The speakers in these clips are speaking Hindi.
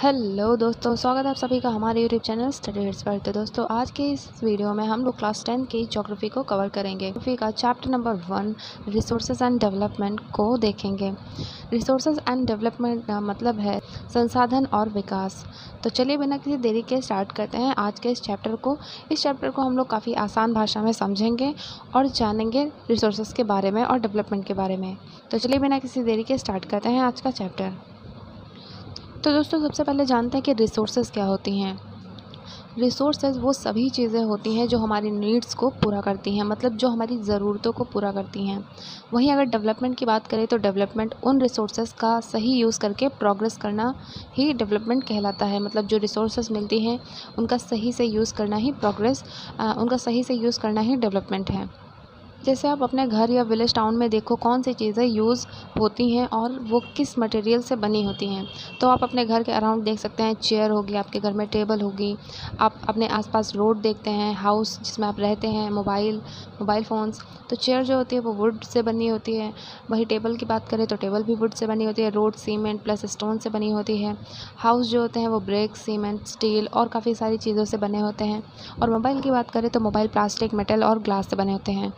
हेलो दोस्तों, स्वागत है आप सभी का हमारे यूट्यूब चैनल स्टडी हिट्स पर। तो दोस्तों, आज के इस वीडियो में हम लोग क्लास 10 की ज्योग्राफी को कवर करेंगे। ज्योग्राफी का chapter number 1 resources and development को देखेंगे। रिसोर्सेज एंड डेवलपमेंट का मतलब है संसाधन और विकास। तो चलिए बिना किसी देरी के स्टार्ट करते हैं आज के इस चैप्टर को। इस चैप्टर को हम लोग काफ़ी आसान भाषा में समझेंगे और जानेंगे रिसोर्सेज के बारे में और डेवलपमेंट के बारे में। तो चलिए बिना किसी देरी के स्टार्ट करते हैं आज का चैप्टर। तो दोस्तों, सबसे पहले जानते हैं कि रिसोर्सेज क्या होती हैं। रिसोर्सेज वो सभी चीज़ें होती हैं जो हमारी नीड्स को पूरा करती हैं, मतलब जो हमारी ज़रूरतों को पूरा करती हैं। वहीं अगर डेवलपमेंट की बात करें तो डेवलपमेंट उन रिसोर्सेज का सही यूज़ करके प्रोग्रेस करना ही डेवलपमेंट कहलाता है। मतलब जो रिसोर्सेज मिलती हैं उनका सही से यूज़ करना ही उनका सही से यूज़ करना ही डेवलपमेंट है। जैसे आप अपने घर या विलेज टाउन में देखो कौन सी चीज़ें यूज़ होती हैं और वो किस मटेरियल से बनी होती हैं। तो आप अपने घर के अराउंड देख सकते हैं, चेयर होगी, आपके घर में टेबल होगी। आप अपने आसपास रोड देखते हैं, हाउस जिसमें आप रहते हैं, मोबाइल फ़ोन्स। तो चेयर जो होती है वो वुड से बनी होती है। वही टेबल की बात करें तो टेबल भी वुड से बनी होती है। रोड सीमेंट प्लस स्टोन से बनी होती है। हाउस जो होते हैं वो ब्रिक, सीमेंट, स्टील और काफ़ी सारी चीज़ों से बने होते हैं। और मोबाइल की बात करें तो मोबाइल प्लास्टिक, मेटल और ग्लास से बने होते हैं।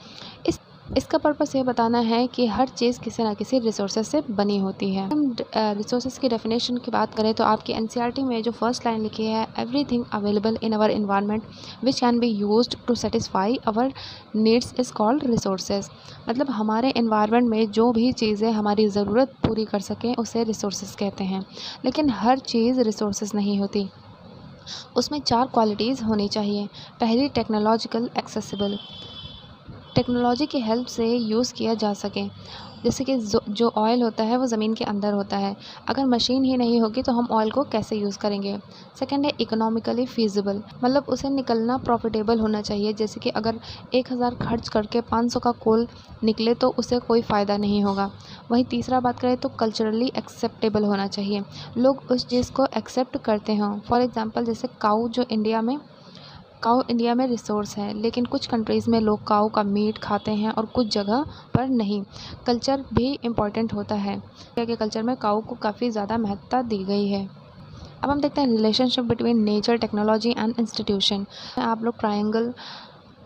इसका पर्पस ये बताना है कि हर चीज़ किसी ना किसी रिसोर्सेज से बनी होती है। हम रिसोर्सेज की डेफिनेशन की बात करें तो आपकी एनसीईआरटी में जो फर्स्ट लाइन लिखी है, everything available in our environment which can be used to satisfy our needs is called resources. मतलब हमारे एनवायरनमेंट में जो भी चीज़ें हमारी ज़रूरत पूरी कर सकें उसे रिसोर्सेज कहते हैं। लेकिन हर चीज़ रिसोर्सेज नहीं होती, उसमें 4 क्वालिटीज़ होनी चाहिए। पहली, टेक्नोलॉजिकल एक्सेसिबल, टेक्नोलॉजी की हेल्प से यूज़ किया जा सके। जैसे कि जो ऑयल होता है वो ज़मीन के अंदर होता है। अगर मशीन ही नहीं होगी तो हम ऑयल को कैसे यूज़ करेंगे। सेकंड है इकोनॉमिकली फ़ीज़िबल, मतलब उसे निकलना प्रॉफिटेबल होना चाहिए। जैसे कि अगर 1000 खर्च करके 500 का कोल निकले तो उसे कोई फ़ायदा नहीं होगा। वहीं तीसरा बात करें तो कल्चरली एक्सेप्टेबल होना चाहिए, लोग उस चीज़ को एक्सेप्ट करते हों। फॉर एग्ज़ाम्पल जैसे काऊ इंडिया में रिसोर्स है, लेकिन कुछ कंट्रीज़ में लोग काऊ का मीट खाते हैं और कुछ जगह पर नहीं। कल्चर भी इम्पॉर्टेंट होता है। इंडिया के कल्चर में काऊ को काफ़ी ज़्यादा महत्ता दी गई है। अब हम देखते हैं relationship between nature, technology and institution. आप लोग ट्रायंगल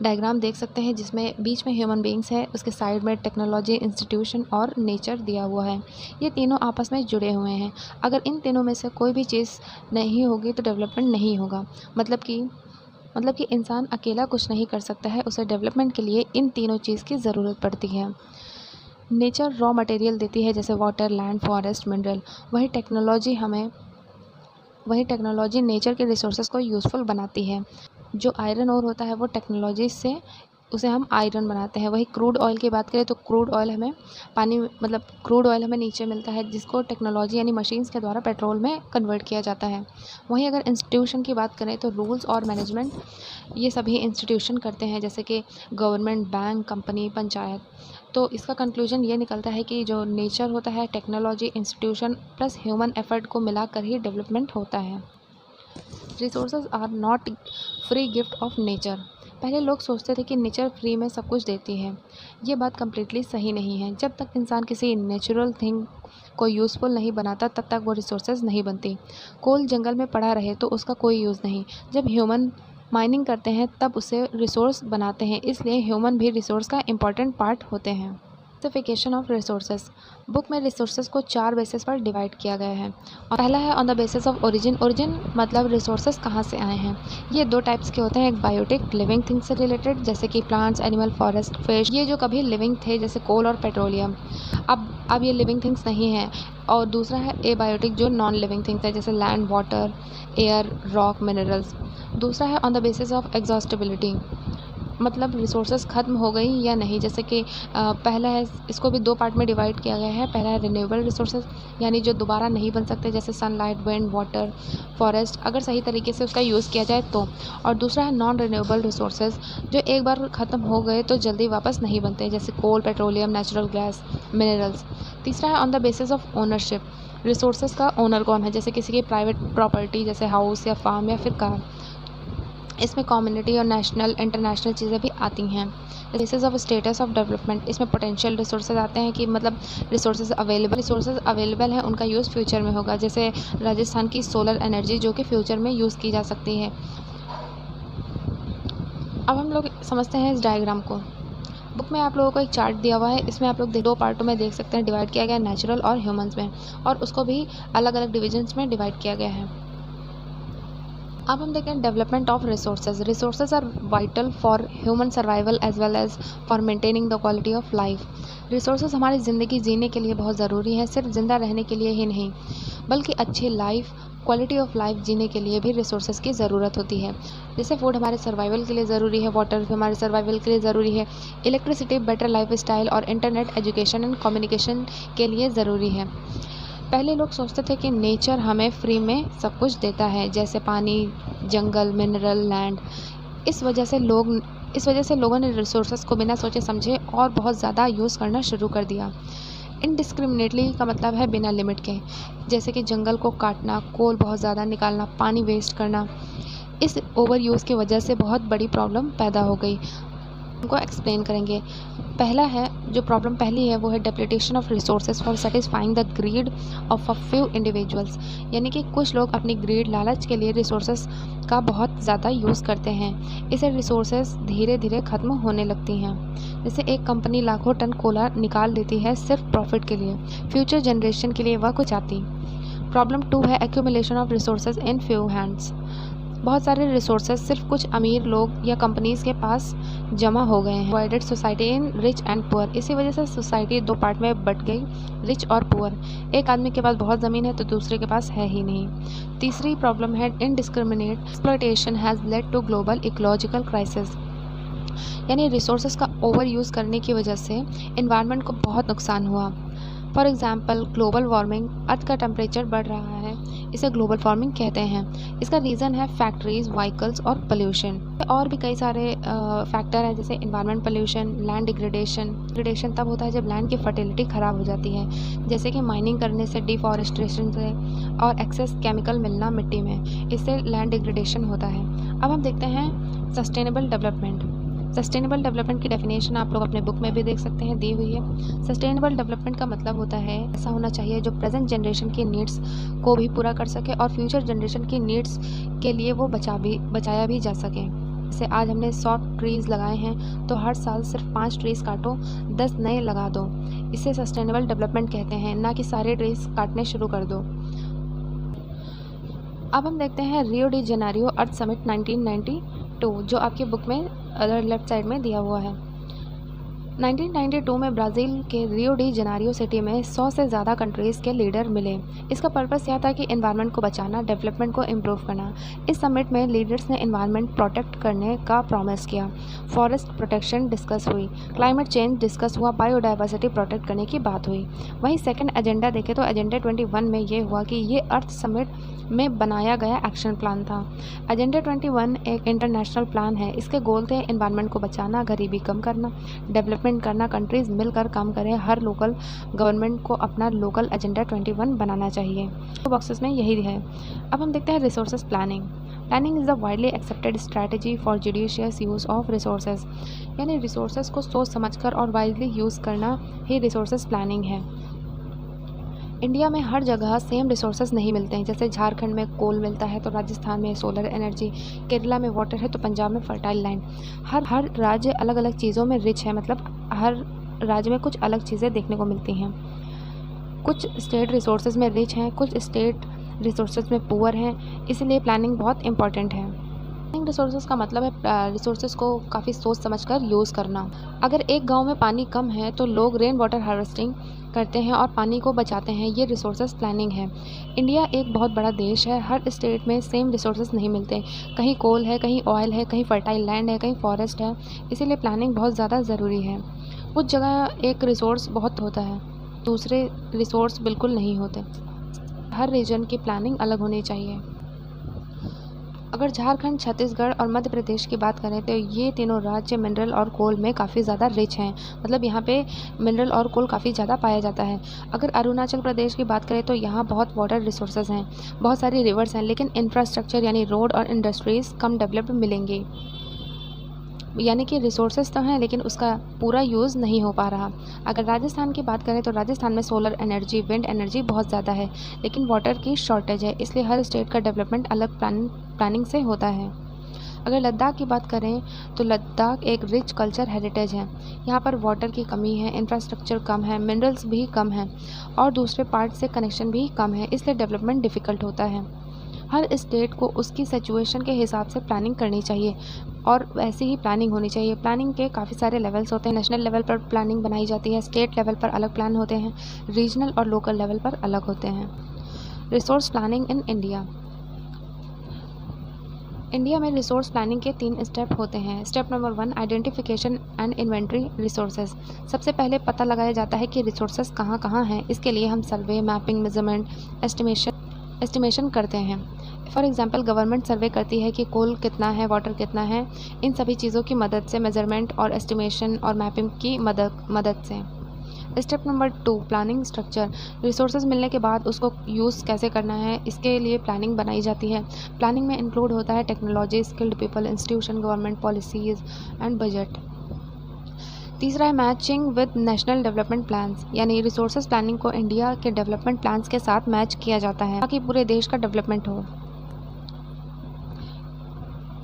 डायग्राम देख सकते हैं जिसमें बीच में ह्यूमन बींग्स है, उसके साइड में टेक्नोलॉजी, इंस्टीट्यूशन और नेचर दिया हुआ है। ये तीनों आपस में जुड़े हुए हैं। अगर इन तीनों में से कोई भी चीज़ नहीं होगी तो डेवलपमेंट नहीं होगा। मतलब कि इंसान अकेला कुछ नहीं कर सकता है, उसे डेवलपमेंट के लिए इन तीनों चीज़ की ज़रूरत पड़ती है। नेचर रॉ मटेरियल देती है जैसे वाटर, लैंड, फॉरेस्ट, मिनरल। वही टेक्नोलॉजी नेचर के रिसोर्सेज को यूज़फुल बनाती है। जो आयरन ओर होता है वो टेक्नोलॉजी से उसे हम आयरन बनाते हैं। वही क्रूड ऑयल की बात करें तो क्रूड ऑयल हमें नीचे मिलता है, जिसको टेक्नोलॉजी यानी मशीन्स के द्वारा पेट्रोल में कन्वर्ट किया जाता है। वहीं अगर इंस्टीट्यूशन की बात करें तो रूल्स और मैनेजमेंट ये सभी इंस्टीट्यूशन करते हैं, जैसे कि गवर्नमेंट, बैंक, कंपनी, पंचायत। तो इसका कंक्लूजन ये निकलता है कि जो नेचर होता है, technology, institution plus human effort को मिलाकर ही डेवलपमेंट होता है। Resources are not free gift of nature. पहले लोग सोचते थे कि नेचर फ्री में सब कुछ देती है। ये बात कम्प्लीटली सही नहीं है। जब तक इंसान किसी नेचुरल थिंग को यूज़फुल नहीं बनाता तब तक वो रिसोर्सेज नहीं बनती। कोल जंगल में पड़ा रहे तो उसका कोई यूज़ नहीं। जब ह्यूमन माइनिंग करते हैं तब उसे रिसोर्स बनाते हैं, इसलिए ह्यूमन भी रिसोर्स का इम्पॉर्टेंट पार्ट होते हैं। Classification of resources. बुक में रिसोर्सेज को 4 बेसिस पर डिवाइड किया गया है। और पहला है on the basis of origin. Origin मतलब रिसोर्सेज कहाँ से आए हैं। ये 2 टाइप्स के होते हैं, एक बायोटिक, लिविंग थिंग्स से रिलेटेड जैसे कि प्लांट्स, एनिमल, फॉरेस्ट, फिश, ये जो कभी लिविंग थे जैसे कोल और पेट्रोलियम। अब ये लिविंग थिंग्स नहीं हैं। और दूसरा है एबायोटिक जो नॉन लिविंग थिंग्स है जैसे land, water, air, rock, minerals. दूसरा है on the basis of exhaustibility, मतलब रिसोर्सेज ख़त्म हो गई या नहीं। जैसे कि पहला है, इसको भी 2 पार्ट में डिवाइड किया गया है। पहला है रिन्यूएबल रिसोर्सेज, यानी जो दोबारा नहीं बन सकते जैसे सनलाइट, विंड, वाटर, फॉरेस्ट, अगर सही तरीके से उसका यूज़ किया जाए तो। और दूसरा है नॉन रिन्यूएबल रिसोर्सेज, जो एक बार ख़त्म हो गए तो जल्दी वापस नहीं बनते जैसे कोल, पेट्रोलियम, नेचुरल गैस, मिनरल्स। तीसरा है on the basis of ownership, resources का ओनर कौन है, जैसे किसी की प्राइवेट प्रॉपर्टी जैसे हाउस या फार्म या फिर कार। इसमें कम्युनिटी और नेशनल इंटरनेशनल चीज़ें भी आती हैं। Basis of status of development, इसमें पोटेंशियल रिसोर्सेज आते हैं कि मतलब रिसोर्सेज अवेलेबल हैं, उनका यूज़ फ्यूचर में होगा। जैसे राजस्थान की सोलर एनर्जी जो कि फ्यूचर में यूज़ की जा सकती है। अब हम लोग समझते हैं इस डायग्राम को। बुक में आप लोगों को एक चार्ट दिया हुआ है, इसमें आप लोग 2 पार्टों में देख सकते हैं डिवाइड किया गया है, नेचुरल और ह्यूमंस में, और उसको भी अलग अलग डिविजन्स में डिवाइड किया गया है। अब हम देखते हैं development of resources. Resources are vital for human survival as well as for maintaining the quality of life. Resources हमारी ज़िंदगी जीने के लिए बहुत ज़रूरी है, सिर्फ ज़िंदा रहने के लिए ही नहीं, बल्कि अच्छी लाइफ, क्वालिटी ऑफ लाइफ जीने के लिए भी रिसोर्सेज की ज़रूरत होती है। जैसे फूड हमारे सर्वाइवल के लिए ज़रूरी है, वाटर हमारे सर्वाइवल के लिए ज़रूरी है, इलेक्ट्रिसिटी बेटर लाइफ स्टाइल और इंटरनेट एजुकेशन एंड कम्युनिकेशन के लिए ज़रूरी है। पहले लोग सोचते थे कि नेचर हमें फ्री में सब कुछ देता है, जैसे पानी, जंगल, मिनरल, लैंड। इस वजह से लोगों ने रिसोर्सेज को बिना सोचे समझे और बहुत ज़्यादा यूज़ करना शुरू कर दिया। इनडिस्क्रिमिनेटली का मतलब है बिना लिमिट के, जैसे कि जंगल को काटना, कोल बहुत ज़्यादा निकालना, पानी वेस्ट करना। इस ओवर यूज़ की वजह से बहुत बड़ी प्रॉब्लम पैदा हो गई। उनको एक्सप्लेन करेंगे। जो प्रॉब्लम पहली है वो है depletion of resources for satisfying the greed of a few individuals, यानी कि कुछ लोग अपनी ग्रीड, लालच के लिए रिसोर्सेज का बहुत ज़्यादा यूज़ करते हैं। इससे रिसोर्सेज धीरे धीरे ख़त्म होने लगती हैं। जैसे एक कंपनी लाखों टन कोयला निकाल देती है सिर्फ प्रॉफिट के लिए, फ्यूचर जनरेशन के लिए वह कुछ आती। प्रॉब्लम 2 है accumulation of resources in few hands. बहुत सारे रिसोर्सेज सिर्फ कुछ अमीर लोग या कंपनीज़ के पास जमा हो गए हैं। Divided society in rich and poor, इसी वजह से सोसाइटी 2 पार्ट में बट गई, रिच और पुअर। एक आदमी के पास बहुत ज़मीन है तो दूसरे के पास है ही नहीं। तीसरी प्रॉब्लम है indiscriminate exploitation has led to global ecological crisis, यानी रिसोर्सेज का ओवर यूज़ करने की वजह से एनवायरनमेंट को बहुत नुकसान हुआ। For example global warming, earth का टेम्परेचर बढ़ रहा है, इसे ग्लोबल वार्मिंग कहते हैं। इसका रीज़न है फैक्ट्रीज़, व्हीकल्स और पोल्यूशन। और भी कई सारे फैक्टर हैं, जैसे एनवायरनमेंट पोल्यूशन, लैंड डिग्रेडेशन तब होता है जब लैंड की फर्टिलिटी ख़राब हो जाती है, जैसे कि माइनिंग करने से, डिफॉरेस्टेशन से और एक्सेस केमिकल मिलना मिट्टी में, इससे लैंड डिग्रेडेशन होता है। अब हम देखते हैं सस्टेनेबल डेवलपमेंट। सस्टेनेबल डेवलपमेंट की डेफिनेशन आप लोग अपने बुक में भी देख सकते हैं, दी हुई है। सस्टेनेबल डेवलपमेंट का मतलब होता है ऐसा होना चाहिए जो प्रेजेंट जनरेशन की नीड्स को भी पूरा कर सके और फ्यूचर जनरेशन की नीड्स के लिए वो बचाया भी जा सके। जैसे आज हमने 100 ट्रीज़ लगाए हैं तो हर साल सिर्फ 5 ट्रीज़ काटो, 10 नए लगा दो। इसे सस्टेनेबल डेवलपमेंट कहते हैं, ना कि सारे ट्रीज़ काटने शुरू कर दो। अब हम देखते हैं रियो डी जेनेरियो अर्थ समिट 1992, जो आपकी बुक में लेफ्ट साइड में दिया हुआ है। 1992 में ब्राज़ील के रियो डी जेनेरियो सिटी में 100 से ज़्यादा कंट्रीज़ के लीडर मिले। इसका पर्पस यह था कि एनवायरनमेंट को बचाना, डेवलपमेंट को इम्प्रूव करना। इस समिट में लीडर्स ने एनवायरनमेंट प्रोटेक्ट करने का प्रॉमिस किया। फॉरेस्ट प्रोटेक्शन डिस्कस हुई, क्लाइमेट चेंज डिस्कस हुआ, बायोडाइवर्सिटी प्रोटेक्ट करने की बात हुई। वहीं सेकेंड एजेंडा देखें तो एजेंडा 21 में ये हुआ कि ये अर्थ समिट में बनाया गया एक्शन प्लान था। एजेंडा 21 एक इंटरनेशनल प्लान है। इसके गोल थे एनवायरनमेंट को बचाना, गरीबी कम करना, डेवलपमेंट करना, कंट्रीज़ मिलकर काम करें, हर लोकल गवर्नमेंट को अपना लोकल एजेंडा 21 बनाना चाहिए। तो बॉक्सेस में यही है। अब हम देखते हैं resources planning. Planning is the widely accepted strategy for judicious use of resources, यानी रिसोर्सेज को सोच समझकर और वाइडली यूज़ करना ही रिसोर्सेज प्लानिंग है। इंडिया में हर जगह सेम रिसोर्सेज नहीं मिलते हैं। जैसे झारखंड में कोल मिलता है तो राजस्थान में सोलर एनर्जी, केरला में वाटर है तो पंजाब में फर्टाइल लैंड। हर राज्य अलग अलग चीज़ों में रिच है, मतलब हर राज्य में कुछ अलग चीज़ें देखने को मिलती हैं। कुछ स्टेट रिसोर्सेज में रिच हैं, कुछ स्टेट रिसोर्सेज में पुअर हैं, इसलिए प्लानिंग बहुत इंपॉर्टेंट है। प्लानिंग रिसोर्सेज का मतलब है रिसोर्सेज को काफ़ी सोच समझकर यूज़ करना। अगर एक गांव में पानी कम है तो लोग रेन वाटर हार्वेस्टिंग करते हैं और पानी को बचाते हैं, ये रिसोर्सेज प्लानिंग है। इंडिया एक बहुत बड़ा देश है, हर स्टेट में सेम रिसोर्सेज नहीं मिलते। कहीं कोल है, कहीं ऑयल है, कहीं फर्टाइल लैंड है, कहीं फॉरेस्ट है, इसीलिए प्लानिंग बहुत ज़्यादा ज़रूरी है। कुछ जगह एक रिसोर्स बहुत होता है, दूसरे रिसोर्स बिल्कुल नहीं होते। हर रीजन की प्लानिंग अलग होनी चाहिए। अगर झारखंड, छत्तीसगढ़ और मध्य प्रदेश की बात करें तो ये तीनों राज्य मिनरल और कोल में काफ़ी ज़्यादा रिच हैं, मतलब यहाँ पे मिनरल और कोल काफ़ी ज़्यादा पाया जाता है। अगर अरुणाचल प्रदेश की बात करें तो यहाँ बहुत वाटर रिसोर्सेज हैं, बहुत सारी रिवर्स हैं, लेकिन इंफ्रास्ट्रक्चर यानी रोड और इंडस्ट्रीज़ कम डेवलप्ड मिलेंगी। यानी कि रिसोर्सेज तो हैं लेकिन उसका पूरा यूज़ नहीं हो पा रहा। अगर राजस्थान की बात करें तो राजस्थान में सोलर एनर्जी, विंड एनर्जी बहुत ज़्यादा है, लेकिन वाटर की शॉर्टेज है, इसलिए हर स्टेट का डेवलपमेंट अलग प्लानिंग से होता है। अगर लद्दाख की बात करें तो लद्दाख एक रिच कल्चर हेरिटेज है। यहाँ पर वाटर की कमी है, इंफ्रास्ट्रक्चर कम है, मिनरल्स भी कम हैं और दूसरे पार्ट से कनेक्शन भी कम है, इसलिए डेवलपमेंट डिफ़िकल्ट होता है। हर स्टेट को उसकी सिचुएशन के हिसाब से प्लानिंग करनी चाहिए और वैसी ही प्लानिंग होनी चाहिए। प्लानिंग के काफ़ी सारे लेवल्स होते हैं। नेशनल लेवल पर प्लानिंग बनाई जाती है, स्टेट लेवल पर अलग प्लान होते हैं, रीजनल और लोकल लेवल पर अलग होते हैं। Resource planning in India. India में रिसोर्स प्लानिंग के 3 स्टेप होते हैं। Step number 1, identification and inventory resources. सबसे पहले पता लगाया जाता है कि रिसोर्सेज कहाँ कहाँ हैं। इसके लिए हम सर्वे, मैपिंग, मेजरमेंट, एस्टिमेशन करते हैं। फॉर एग्जांपल गवर्नमेंट सर्वे करती है कि कोल कितना है, वाटर कितना है। इन सभी चीज़ों की मदद से, मेजरमेंट और एस्टिमेशन और मैपिंग की मदद से। Step number 2, planning structure. Resources मिलने के बाद उसको यूज़ कैसे करना है, इसके लिए प्लानिंग बनाई जाती है। प्लानिंग में इंक्लूड होता है technology, skilled people, institution, government policies and budget. तीसरा है matching with national development plans, यानी रिसोर्सेज प्लानिंग को इंडिया के डेवलपमेंट प्लान्स के साथ मैच किया जाता है ताकि पूरे देश का डेवलपमेंट हो।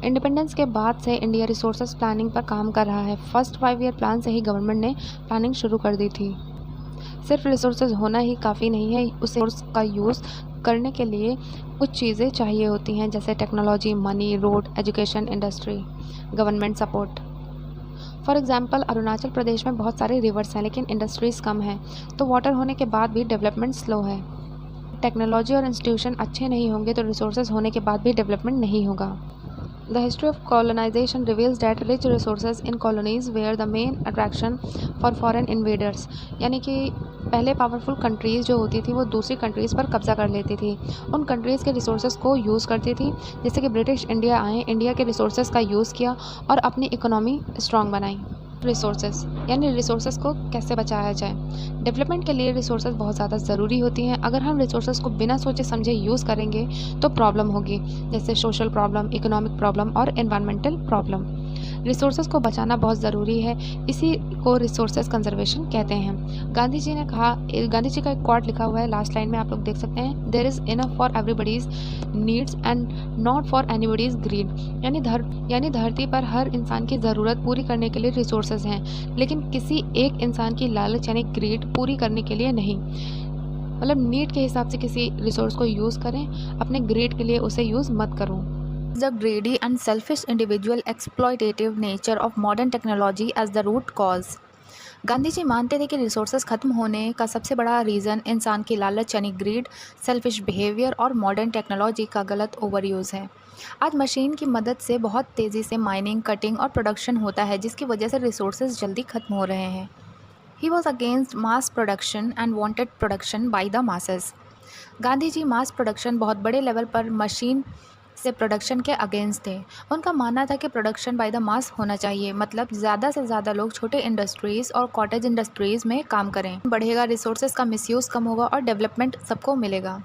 इंडिपेंडेंस के बाद से इंडिया रिसोर्सेज प्लानिंग पर काम कर रहा है। फर्स्ट 5 ईयर प्लान से ही गवर्नमेंट ने प्लानिंग शुरू कर दी थी। सिर्फ रिसोर्सेज होना ही काफ़ी नहीं है, उस रिसोर्स का यूज़ करने के लिए कुछ चीज़ें चाहिए होती हैं, जैसे technology, money, road, education, industry, government support. For example Arunachal Pradesh में बहुत सारे रिवर्स हैं लेकिन इंडस्ट्रीज़ कम हैं, तो वाटर होने के बाद भी डेवलपमेंट स्लो है। टेक्नोलॉजी और इंस्टीट्यूशन अच्छे नहीं होंगे तो रिसोर्सेज होने के बाद भी डेवलपमेंट नहीं होगा। The history of colonization reveals that rich resources in colonies were the main attraction for foreign invaders। यानी कि पहले पावरफुल कंट्रीज़ जो होती थी वो दूसरी कंट्रीज़ पर कब्जा कर लेती थी, उन कंट्रीज़ के रिसोर्सेज को यूज़ करती थी। जैसे कि ब्रिटिश इंडिया आए, इंडिया के रिसोर्सेज का यूज़ किया और अपनी इकोनॉमी स्ट्रॉन्ग बनाई। रिसोर्सेज यानी रिसोर्सेज को कैसे बचाया जाए। डेवलपमेंट के लिए रिसोर्सेज बहुत ज़्यादा ज़रूरी होती हैं। अगर हम रिसोर्सेज को बिना सोचे समझे यूज़ करेंगे तो प्रॉब्लम होगी, जैसे सोशल प्रॉब्लम, इकोनॉमिक प्रॉब्लम और एनवायरमेंटल प्रॉब्लम। रिसोर्सेज को बचाना बहुत ज़रूरी है, इसी को रिसोर्सेज कंजर्वेशन कहते हैं। गांधी जी ने कहा, गांधी जी का एक क्वाट लिखा हुआ है, लास्ट लाइन में आप लोग देख सकते हैं, there is enough for everybody's needs and not for anybody's greed. यानी धरती पर हर इंसान की ज़रूरत पूरी करने के लिए रिसोर्सेज हैं, लेकिन किसी एक इंसान की लालच यानी ग्रीड पूरी करने के लिए नहीं। मतलब नीड के हिसाब से किसी रिसोर्स को यूज़ करें, अपने ग्रीड के लिए उसे यूज़ मत करो। The greedy and selfish individual exploitative nature of modern technology as the root cause। Gandhi ji मानते थे कि रिसोर्सेज ख़त्म होने का सबसे बड़ा रीज़न इंसान की लालच यानी ग्रीड, सेल्फिश बिहेवियर और मॉडर्न टेक्नोलॉजी का गलत ओवरयूज़ है। आज मशीन की मदद से बहुत तेज़ी से माइनिंग, कटिंग और प्रोडक्शन होता है, जिसकी वजह से रिसोर्सेज जल्दी ख़त्म हो रहे हैं। He was against mass production and wanted production by the masses. Gandhi ji mass production, बहुत बड़े लेवल पर मशीन से प्रोडक्शन के अगेंस्ट थे। उनका मानना था कि प्रोडक्शन बाय द मास होना चाहिए, मतलब ज़्यादा से ज़्यादा लोग छोटे इंडस्ट्रीज़ और कॉटेज इंडस्ट्रीज़ में काम करें। बढ़ेगा, रिसोर्सेज का मिसयूज़ कम होगा और डेवलपमेंट सबको मिलेगा।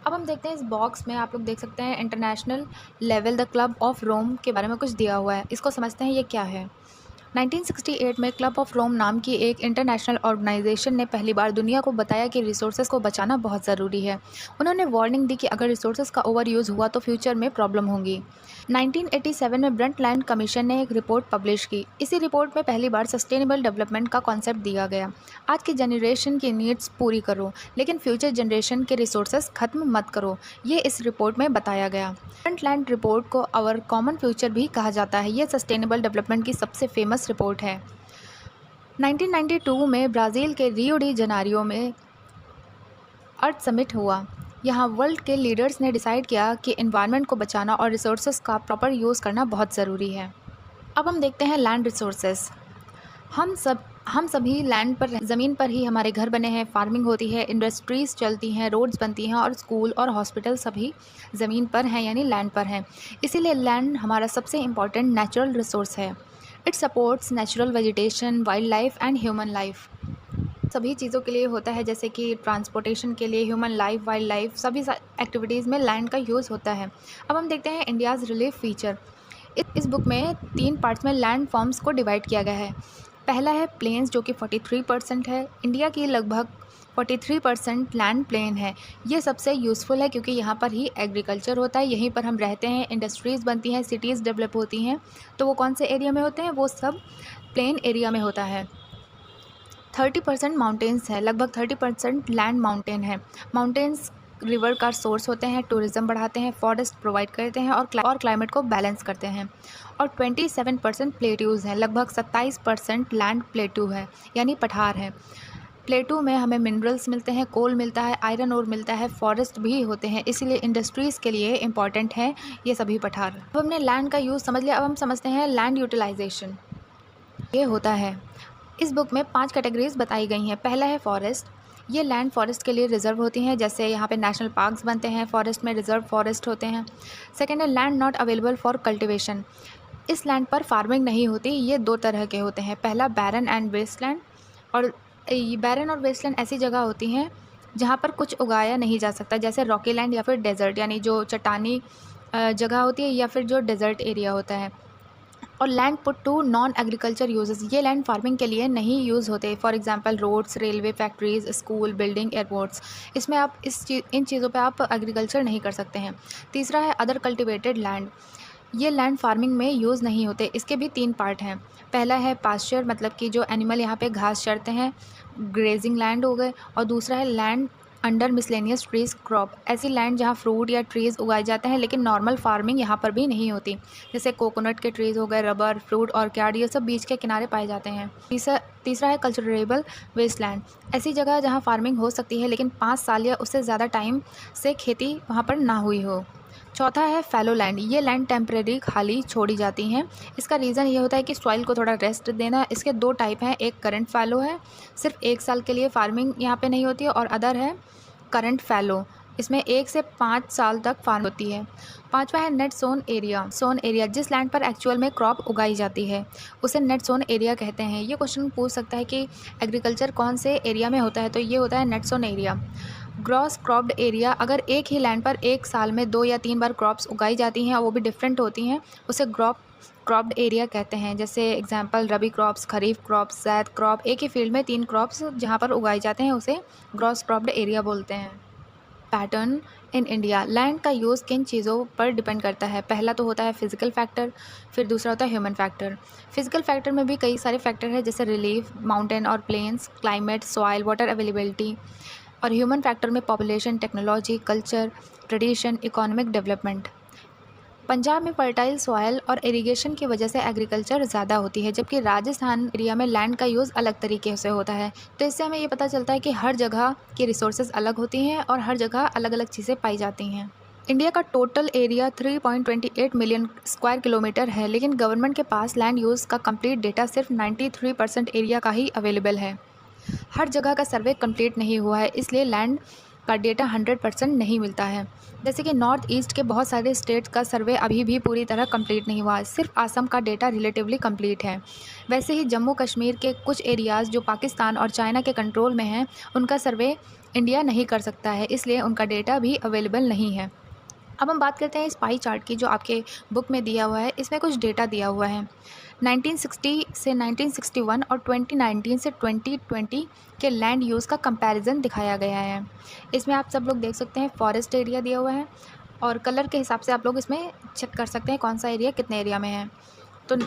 अब हम देखते हैं इस बॉक्स में, आप लोग देख सकते हैं international level the club of Rome के बारे में कुछ दिया हुआ है। इसको समझते हैं ये क्या है। 1968 में क्लब ऑफ रोम नाम की एक इंटरनेशनल ऑर्गेनाइजेशन ने पहली बार दुनिया को बताया कि रिसोर्सेज को बचाना बहुत ज़रूरी है। उन्होंने वार्निंग दी कि अगर रिसोर्सेज का ओवर यूज़ हुआ तो फ्यूचर में प्रॉब्लम होगी। 1987 में ब्रंटलैंड कमीशन ने एक रिपोर्ट पब्लिश की। इसी रिपोर्ट में पहली बार सस्टेनेबल डेवलपमेंट का कॉन्सेप्ट दिया गया। आज की जनरेशन की नीड्स पूरी करो, लेकिन फ्यूचर जनरेशन के रिसोर्सेज ख़त्म मत करो, ये इस रिपोर्ट में बताया गया। ब्रंटलैंड रिपोर्ट को आवर कॉमन फ्यूचर भी कहा जाता है। ये सस्टेनेबल डेवलपमेंट की सबसे फेमस रिपोर्ट है। 1992 में ब्राज़ील के रियो डी जनेरियो में अर्थ समिट हुआ। यहाँ वर्ल्ड के लीडर्स ने डिसाइड किया कि एनवायरनमेंट को बचाना और रिसोर्सेज का प्रॉपर यूज़ करना बहुत ज़रूरी है। अब हम देखते हैं लैंड रिसोर्सेज। हम सब हम सभी लैंड पर, ज़मीन पर ही हमारे घर बने हैं, फार्मिंग होती है, इंडस्ट्रीज़ चलती हैं, रोड्स बनती हैं और स्कूल और हॉस्पिटल सभी ज़मीन पर हैं यानी लैंड पर हैं। इसीलिए लैंड हमारा सबसे इम्पॉर्टेंट नेचुरल रिसोर्स है। It supports natural vegetation, wild life and human life. सभी चीज़ों के लिए होता है, जैसे कि ट्रांसपोर्टेशन के लिए, ह्यूमन लाइफ, वाइल्ड लाइफ, सभी एक्टिविटीज़ में लैंड का यूज़ होता है। अब हम देखते हैं इंडियाज़ रिलीफ फीचर। इस बुक में 3 पार्ट्स में लैंड फॉर्म्स को डिवाइड किया गया है। पहला है प्लेन्स, जो कि 43% है। इंडिया की लगभग 43% लैंड प्लेन है। ये सबसे यूज़फुल है क्योंकि यहाँ पर ही एग्रीकल्चर होता है, यहीं पर हम रहते हैं, इंडस्ट्रीज़ बनती हैं, सिटीज़ डेवलप होती हैं। तो वो कौन से एरिया में होते हैं? वो सब प्लेन एरिया में होता है। 30% माउंटेन्स है, लगभग 30% लैंड माउंटेन है। माउंटेन्स रिवर का सोर्स होते हैं, टूरिज़्म बढ़ाते हैं, फॉरेस्ट प्रोवाइड करते हैं और क्लाइमेट को बैलेंस करते हैं। और 27% प्लेट्यूज़ हैं, लगभग 27% लैंड प्लेट्यू है यानी पठार है। प्लेट्यू में हमें मिनरल्स मिलते हैं, कोल मिलता है, आयरन ओर मिलता है, फॉरेस्ट भी होते हैं, इसीलिए इंडस्ट्रीज़ के लिए इम्पॉर्टेंट है ये सभी पठार। अब हमने लैंड का यूज़ समझ लिया, अब हम समझते हैं लैंड यूटिलाइजेशन। ये होता है, इस बुक में 5 कैटेगरीज बताई गई हैं। पहला है फॉरेस्ट। ये लैंड फॉरेस्ट के लिए रिजर्व होती हैं, जैसे यहाँ पे नेशनल पार्क्स बनते हैं, फॉरेस्ट में रिजर्व फॉरेस्ट होते हैं। सेकेंड है land not available for cultivation. इस लैंड पर फार्मिंग नहीं होती। ये 2 तरह के होते हैं, पहला बैरन एंड वेस्टलैंड। और बैरन और वेस्टलैंड ऐसी जगह होती हैं जहाँ पर कुछ उगाया नहीं जा सकता, जैसे रॉकी लैंड या फिर डेजर्ट, यानी जो चट्टानी जगह होती है या फिर जो डेजर्ट एरिया होता है। और land put to non agriculture uses, ये लैंड फार्मिंग के लिए नहीं यूज़ होते। For example roads, railway, factories, school, building, airports, इसमें आप इन चीज़ों पे आप एग्रीकल्चर नहीं कर सकते हैं। तीसरा है अदर कल्टिवेटेड लैंड। ये लैंड फार्मिंग में यूज़ नहीं होते। इसके भी 3 पार्ट हैं। पहला है पास्चर, मतलब कि जो एनिमल यहाँ पे घास चरते हैं, ग्रेजिंग लैंड हो गए। और दूसरा है land under miscellaneous trees crop, ऐसी लैंड जहाँ फ्रूट या ट्रीज़ उगाए जाते हैं लेकिन नॉर्मल फार्मिंग यहाँ पर भी नहीं होती, जैसे कोकोनट के ट्रीज़ हो गए, रबर, फ्रूट, ऑर्किड, ये सब बीच के किनारे पाए जाते हैं। तीसरा है कल्चरेबल वेस्टलैंड, ऐसी जगह जहाँ फार्मिंग हो सकती है लेकिन 5 साल या उससे ज़्यादा टाइम से खेती वहाँ पर ना हुई हो। चौथा है फैलो लैंड। ये लैंड टेम्परेरी खाली छोड़ी जाती हैं। इसका रीज़न ये होता है कि सॉइल को थोड़ा रेस्ट देना। इसके 2 टाइप हैं, एक करंट फैलो है, सिर्फ 1 साल के लिए फार्मिंग यहाँ पे नहीं होती है, और अदर है करंट फैलो, इसमें 1 से 5 साल तक फार्म होती है। पांचवा है net sown area. Sown area, जिस लैंड पर एक्चुअल में क्रॉप उगाई जाती है उसे नेट सोन एरिया कहते हैं। ये क्वेश्चन पूछ सकता है कि एग्रीकल्चर कौन से एरिया में होता है, तो ये होता है net sown area. Gross cropped area, अगर एक ही लैंड पर एक साल में 2 या 3 बार क्रॉप्स उगाई जाती हैं और वो भी डिफरेंट होती हैं, उसे क्रॉप्ड एरिया कहते हैं। जैसे एग्जांपल रबी क्रॉप्स, खरीफ क्रॉप्स, ज़ैद क्रॉप, एक ही फील्ड में 3 क्रॉप्स जहाँ पर उगाए जाते हैं उसे ग्रॉस क्रॉप्ड एरिया बोलते हैं। पैटर्न इन इंडिया, लैंड का यूज़ किन चीज़ों पर डिपेंड करता है? पहला तो होता है फिजिकल फैक्टर, फिर दूसरा होता है ह्यूमन फैक्टर। फिजिकल फैक्टर में भी कई सारे फैक्टर हैं, जैसे रिलीफ, माउंटेन और plains, climate, soil, water availability. और ह्यूमन फैक्टर में population, technology, culture, tradition, economic development. Punjab में फर्टाइल सॉइल और इरिगेशन की वजह से एग्रीकल्चर ज़्यादा होती है, जबकि राजस्थान एरिया में लैंड का यूज़ अलग तरीके से होता है। तो इससे हमें ये पता चलता है कि हर जगह की रिसोर्सेज अलग होती हैं और हर जगह अलग अलग चीज़ें पाई जाती हैं। इंडिया का total area 3.28 million square kilometre है, लेकिन गवर्नमेंट के पास लैंड यूज़ का कंप्लीट डेटा सिर्फ 93% एरिया का ही अवेलेबल है। हर जगह का सर्वे कंप्लीट नहीं हुआ है, इसलिए लैंड का डेटा 100% नहीं मिलता है। जैसे कि नॉर्थ ईस्ट के बहुत सारे स्टेट्स का सर्वे अभी भी पूरी तरह कंप्लीट नहीं हुआ है, सिर्फ आसम का डेटा रिलेटिवली कंप्लीट है। वैसे ही जम्मू कश्मीर के कुछ एरियाज़ जो पाकिस्तान और चाइना के कंट्रोल में हैं, उनका सर्वे इंडिया नहीं कर सकता है, इसलिए उनका डेटा भी अवेलेबल नहीं है। अब हम बात करते हैं इस पाई चार्ट की जो आपके बुक में दिया हुआ है। इसमें कुछ डेटा दिया हुआ है। 1960 से 1961 और 2019 से 2020 के लैंड यूज़ का कंपैरिजन दिखाया गया है। इसमें आप सब लोग देख सकते हैं फॉरेस्ट एरिया दिया हुआ है और कलर के हिसाब से आप लोग इसमें चेक कर सकते हैं कौन सा एरिया कितने एरिया में है। तो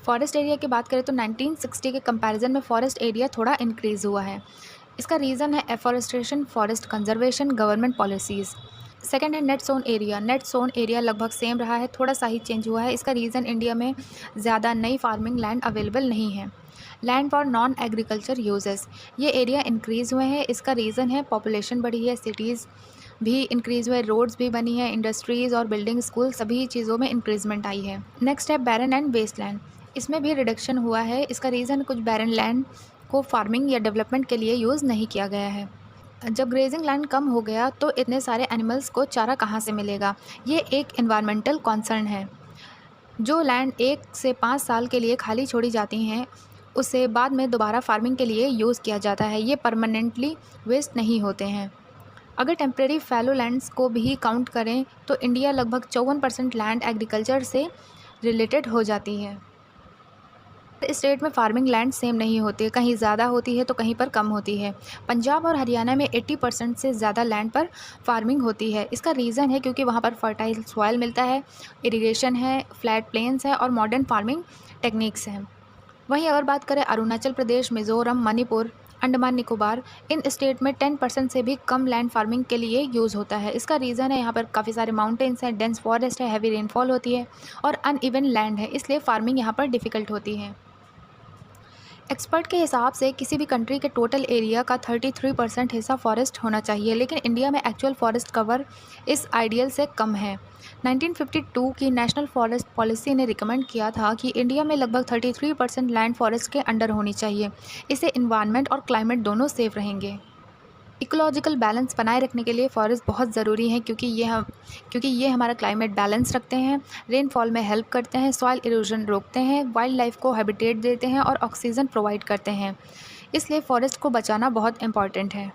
फॉरेस्ट एरिया की बात करें तो 1960 के कंपैरिजन में फॉरेस्ट एरिया थोड़ा इंक्रीज़ हुआ है। इसका रीज़न है afforestation, forest conservation, government policies. Second है net sown area. Net sown area लगभग सेम रहा है, थोड़ा सा ही चेंज हुआ है। इसका रीज़न इंडिया में ज़्यादा नई फार्मिंग लैंड अवेलेबल नहीं है। Land for non agriculture uses, ये एरिया इंक्रीज़ हुए हैं। इसका रीज़न है पॉपुलेशन बढ़ी है, सिटीज़ भी इंक्रीज़ हुए, रोड्स भी बनी है, इंडस्ट्रीज़ और बिल्डिंग, स्कूल, सभी चीज़ों में इंक्रीजमेंट आई है। नेक्स्ट है बैरन एंड वेस्टलैंड। इसमें भी रिडक्शन हुआ है। इसका रीज़न कुछ बैरन लैंड को फार्मिंग या डेवलपमेंट के लिए यूज़ नहीं किया गया है। जब ग्रेजिंग लैंड कम हो गया तो इतने सारे एनिमल्स को चारा कहाँ से मिलेगा? ये एक एनवायरमेंटल कॉन्सर्न है। जो लैंड 1 से 5 साल के लिए खाली छोड़ी जाती हैं, उसे बाद में दोबारा फार्मिंग के लिए यूज़ किया जाता है। ये परमानेंटली वेस्ट नहीं होते हैं। अगर टेम्परेरी फैलो लैंड्स को भी काउंट करें तो इंडिया लगभग 54% लैंड एग्रीकल्चर से रिलेटेड हो जाती है। स्टेट में फार्मिंग लैंड सेम नहीं होती, कहीं ज़्यादा होती है तो कहीं पर कम होती है। पंजाब और हरियाणा में 80% से ज़्यादा लैंड पर फार्मिंग होती है। इसका रीज़न है क्योंकि वहाँ पर फर्टाइल सॉइल मिलता है, इरिगेशन है, फ्लैट प्लेन्स है और मॉडर्न फार्मिंग टेक्निक्स हैं। वहीं अगर बात करें अरुणाचल प्रदेश, मिज़ोरम, मणिपुर, अंडमान निकोबार, इन स्टेट में 10% से भी कम लैंड फार्मिंग के लिए यूज़ होता है। इसका रीज़न है यहाँ पर काफ़ी सारे माउंटेन्स हैं, डेंस फॉरेस्ट है, हैवी रेनफॉल होती है और अनइवन लैंड है, इसलिए फार्मिंग यहाँ पर डिफ़िकल्ट होती है। एक्सपर्ट के हिसाब से किसी भी कंट्री के टोटल एरिया का 33% हिस्सा फॉरेस्ट होना चाहिए, लेकिन इंडिया में एक्चुअल फॉरेस्ट कवर इस आइडियल से कम है। 1952 की नेशनल फॉरेस्ट पॉलिसी ने रिकमेंड किया था कि इंडिया में लगभग 33% लैंड फॉरेस्ट के अंडर होनी चाहिए। इससे इन्वायरमेंट और क्लाइमेट दोनों सेफ रहेंगे। इकोलॉजिकल बैलेंस बनाए रखने के लिए फॉरेस्ट बहुत ज़रूरी है क्योंकि ये हमारा क्लाइमेट बैलेंस रखते हैं, रेनफॉल में हेल्प करते हैं, सॉइल इरोजन रोकते हैं, वाइल्ड लाइफ को हैबिटेट देते हैं और ऑक्सीजन प्रोवाइड करते हैं। इसलिए फॉरेस्ट को बचाना बहुत इम्पॉर्टेंट है।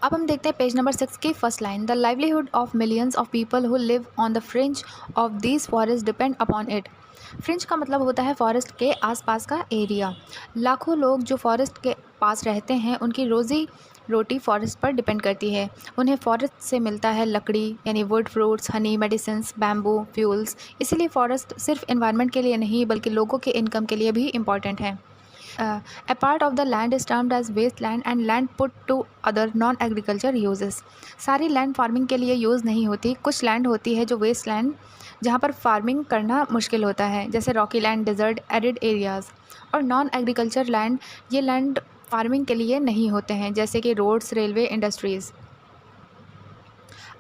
अब हम देखते हैं पेज नंबर 6 की first line. The livelihood of millions of people who live on the fringe of these forest depend upon it. Fringe का मतलब होता है फॉरेस्ट के आसपास का एरिया। लाखों लोग जो फॉरेस्ट के पास रहते हैं उनकी रोज़ी रोटी फॉरेस्ट पर डिपेंड करती है। उन्हें फॉरेस्ट से मिलता है लकड़ी यानी would, fruits, Honey, medicines, bamboo, fuels. इसीलिए फॉरेस्ट सिर्फ एनवायरनमेंट के लिए नहीं बल्कि लोगों के इनकम के लिए भी इम्पॉर्टेंट है। A part of the land is termed as wasteland and land put to other non-agriculture uses। सारी लैंड फार्मिंग के लिए यूज़ नहीं होती, कुछ लैंड होती है जो वेस्ट लैंड जहाँ पर फार्मिंग करना मुश्किल होता है, जैसे rocky land, desert, arid areas. और नॉन एग्रीकल्चर लैंड, ये लैंड फार्मिंग के लिए नहीं होते हैं, जैसे कि रोड्स, रेलवे, इंडस्ट्रीज़।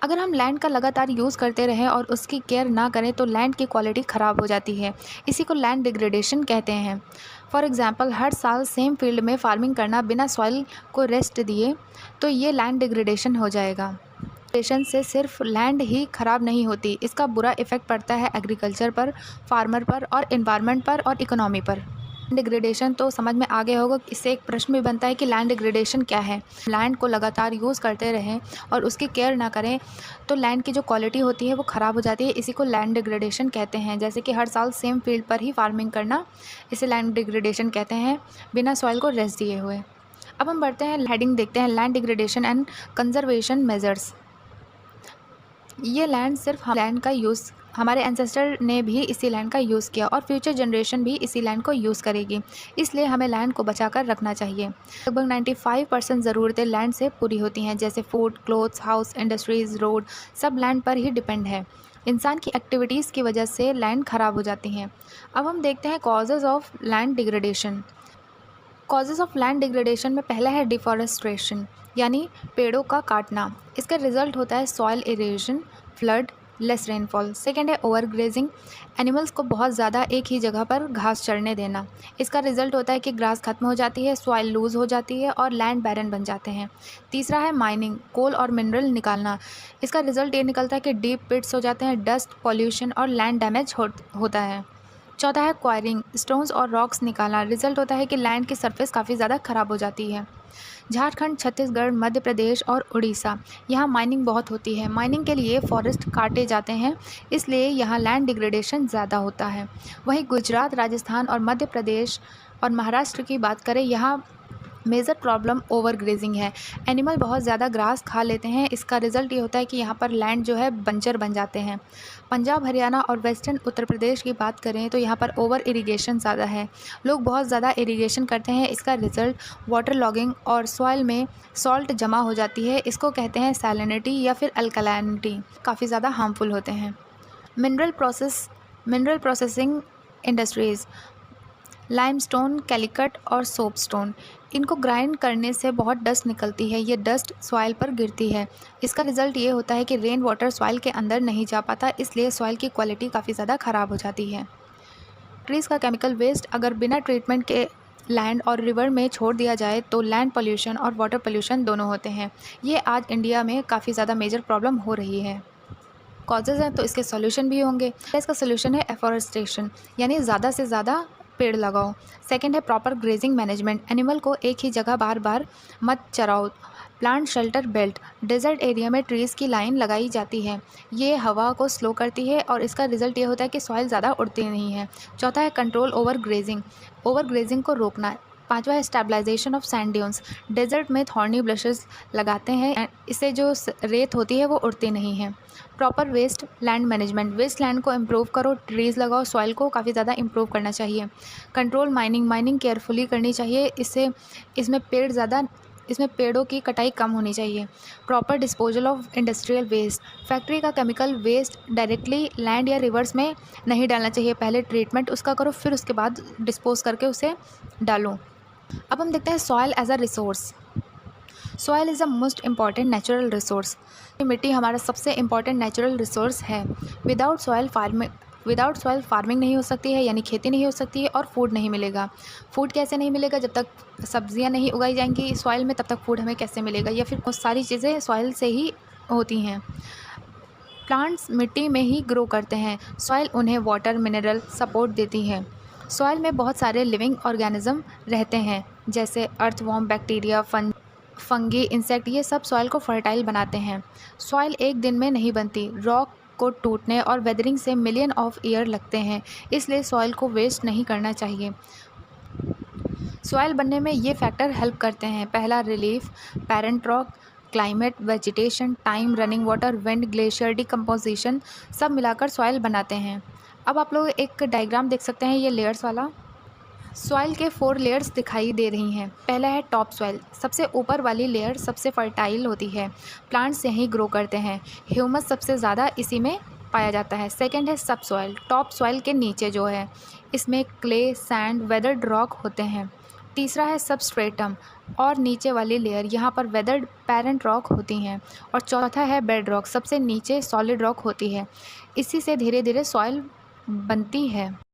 अगर हम लैंड का लगातार यूज़ करते रहें और उसकी केयर ना करें तो लैंड की क्वालिटी ख़राब हो जाती है। इसी को लैंड डिग्रेडेशन कहते हैं। फॉर एग्ज़ाम्पल, हर साल सेम फील्ड में फार्मिंग करना बिना सॉइल को रेस्ट दिए तो ये लैंड डिग्रेडेशन हो जाएगा। डिग्रेडेशन से सिर्फ लैंड ही ख़राब नहीं होती, इसका बुरा इफ़ेक्ट पड़ता है एग्रीकल्चर पर, फार्मर पर और इन्वायरमेंट पर और इकोनॉमी पर। डिग्रेडेशन तो समझ में आ गया होगा। इससे एक प्रश्न भी बनता है कि लैंड डिग्रेडेशन क्या है। लैंड को लगातार यूज़ करते रहें और उसकी केयर ना करें तो लैंड की जो क्वालिटी होती है वो ख़राब हो जाती है। इसी को लैंड डिग्रेडेशन कहते हैं। जैसे कि हर साल सेम फील्ड पर ही फार्मिंग करना, इसे लैंड डिग्रेडेशन कहते हैं, बिना सॉइल को रेस्ट दिए हुए। अब हम बढ़ते हैं, हेडिंग देखते हैं, land degradation and conservation measures. ये लैंड सिर्फ लैंड का यूज़, हमारे एंसेस्टर ने भी इसी लैंड का यूज़ किया और फ्यूचर जनरेशन भी इसी लैंड को यूज़ करेगी, इसलिए हमें लैंड को बचाकर रखना चाहिए। लगभग 95% ज़रूरतें लैंड से पूरी होती हैं, जैसे food, clothes, house, industries, road, सब लैंड पर ही डिपेंड है। इंसान की एक्टिविटीज़ की वजह से लैंड ख़राब हो जाती हैं। अब हम देखते हैं causes of land degradation. Causes of land degradation में पहला है डिफॉरेस्ट्रेशन, यानी पेड़ों का काटना। इसका रिजल्ट होता है soil erosion, flood, less rainfall. Second है ओवर ग्रेजिंग, एनिमल्स को बहुत ज़्यादा एक ही जगह पर घास चरने देना। इसका रिजल्ट होता है कि ग्रास खत्म हो जाती है, सॉइल लूज़ हो जाती है और लैंड बैरन बन जाते हैं। तीसरा है माइनिंग, कोल और मिनरल निकालना। इसका रिजल्ट ये निकलता है कि डीप पिट्स हो जाते हैं, डस्ट, पॉल्यूशन और लैंड डैमेज होता है। चौथा है क्वायरिंग, स्टोन्स और रॉक्स निकालना। रिजल्ट होता है कि लैंड की सरफेस काफ़ी ज़्यादा ख़राब हो जाती है। झारखंड, छत्तीसगढ़, मध्य प्रदेश और उड़ीसा, यहाँ माइनिंग बहुत होती है। माइनिंग के लिए फॉरेस्ट काटे जाते हैं, इसलिए यहाँ लैंड डिग्रेडेशन ज़्यादा होता है। वहीं गुजरात, राजस्थान और मध्य प्रदेश और महाराष्ट्र की बात करें, यहाँ मेजर प्रॉब्लम ओवर ग्रेजिंग है। एनिमल बहुत ज़्यादा ग्रास खा लेते हैं। इसका रिज़ल्ट ये होता है कि यहाँ पर लैंड जो है बंजर बन जाते हैं। पंजाब, हरियाणा और वेस्टर्न उत्तर प्रदेश की बात करें तो यहाँ पर ओवर इरिगेशन ज़्यादा है। लोग बहुत ज़्यादा इरिगेशन करते हैं। इसका रिज़ल्ट वाटर लॉगिंग और सॉइल में सॉल्ट जमा हो जाती है। इसको कहते हैं सैलिनिटी या फिर अल्कलाइनिटी, काफ़ी ज़्यादा हार्मफुल होते हैं। Mineral processing industries, limestone, Calicut और सोपस्टोन, इनको ग्राइंड करने से बहुत डस्ट निकलती है। ये डस्ट सॉइल पर गिरती है। इसका रिज़ल्ट ये होता है कि रेन वाटर सॉइल के अंदर नहीं जा पाता, इसलिए सॉइल की क्वालिटी काफ़ी ज़्यादा ख़राब हो जाती है। फैक्ट्रीज़ का केमिकल वेस्ट अगर बिना ट्रीटमेंट के लैंड और रिवर में छोड़ दिया जाए तो लैंड पोल्यूशन और वाटर पोल्यूशन दोनों होते हैं। ये आज इंडिया में काफ़ी ज़्यादा मेजर प्रॉब्लम हो रही है। कॉजेज़ हैं तो इसके सॉल्यूशन भी होंगे। इसका सॉल्यूशन है एफॉरेस्टेशन, यानी ज़्यादा से ज़्यादा पेड़ लगाओ। सेकंड है प्रॉपर ग्रेजिंग मैनेजमेंट, एनिमल को एक ही जगह बार बार मत चराओ। Plant shelter belt, desert area में ट्रीज़ की लाइन लगाई जाती है। ये हवा को स्लो करती है और इसका रिजल्ट ये होता है कि सॉइल ज़्यादा उड़ती नहीं है। चौथा है कंट्रोल ओवर ग्रेजिंग को रोकना। पांचवा है stabilisation of sand dunes, desert में थॉर्नी ब्रशेस लगाते हैं, इससे जो रेत होती है वो उड़ती नहीं है। Proper waste land management, waste land को इम्प्रूव करो, ट्रीज़ लगाओ, सॉइल को काफ़ी ज़्यादा इम्प्रूव करना चाहिए। कंट्रोल माइनिंग केयरफुली करनी चाहिए, इसमें पेड़ों की कटाई कम होनी चाहिए। Proper disposal of industrial waste, factory का केमिकल वेस्ट डायरेक्टली लैंड या रिवर्स में नहीं डालना चाहिए। पहले ट्रीटमेंट उसका करो, फिर उसके बाद डिस्पोज करके उसे डालो। अब हम देखते हैं soil as a resource. Soil is the most important natural resource. मिट्टी हमारा सबसे इम्पॉर्टेंट नेचुरल रिसोर्स है। विदाउट सॉइल फार्मिंग नहीं हो सकती है, यानी खेती नहीं हो सकती है, और फूड नहीं मिलेगा। फूड कैसे नहीं मिलेगा? जब तक सब्जियां नहीं उगाई जाएंगी सॉइल में, तब तक फूड हमें कैसे मिलेगा? या फिर बहुत सारी चीज़ें सॉइल से ही होती हैं। प्लांट्स मिट्टी में ही ग्रो करते हैं, सॉइल उन्हें वाटर मिनरल सपोर्ट देती है। सॉइल में बहुत सारे लिविंग ऑर्गेनिज्म रहते हैं, जैसे अर्थवॉर्म, बैक्टीरिया, फंगी, इंसेक्ट, ये सब सॉइल को फर्टाइल बनाते हैं। सॉइल एक दिन में नहीं बनती, रॉक को टूटने और वेदरिंग से मिलियन ऑफ ईयर लगते हैं, इसलिए सॉइल को वेस्ट नहीं करना चाहिए। सॉइल बनने में ये फैक्टर हेल्प करते हैं। पहला, relief, parent rock, climate, vegetation, time, running water, wind, glacier, decomposition, सब मिलाकर सॉइल बनाते हैं। अब आप लोग एक डायग्राम देख सकते हैं, ये लेयर्स वाला। सॉइल के 4 लेयर्स दिखाई दे रही हैं। पहला है टॉप सॉइल, सबसे ऊपर वाली लेयर सबसे फर्टाइल होती है, प्लांट्स यहीं ग्रो करते हैं, ह्यूमस सबसे ज़्यादा इसी में पाया जाता है। सेकंड है सब सॉइल, टॉप सॉइल के नीचे जो है, इसमें क्ले, सैंड, वेदर्ड रॉक होते हैं। तीसरा है सबस्ट्रेटम, और नीचे वाली लेयर, यहाँ पर वेदर्ड पेरेंट रॉक होती हैं। और चौथा है बेड रॉक, सबसे नीचे सॉलिड रॉक होती है। इसी से धीरे धीरे सॉइल बनती है।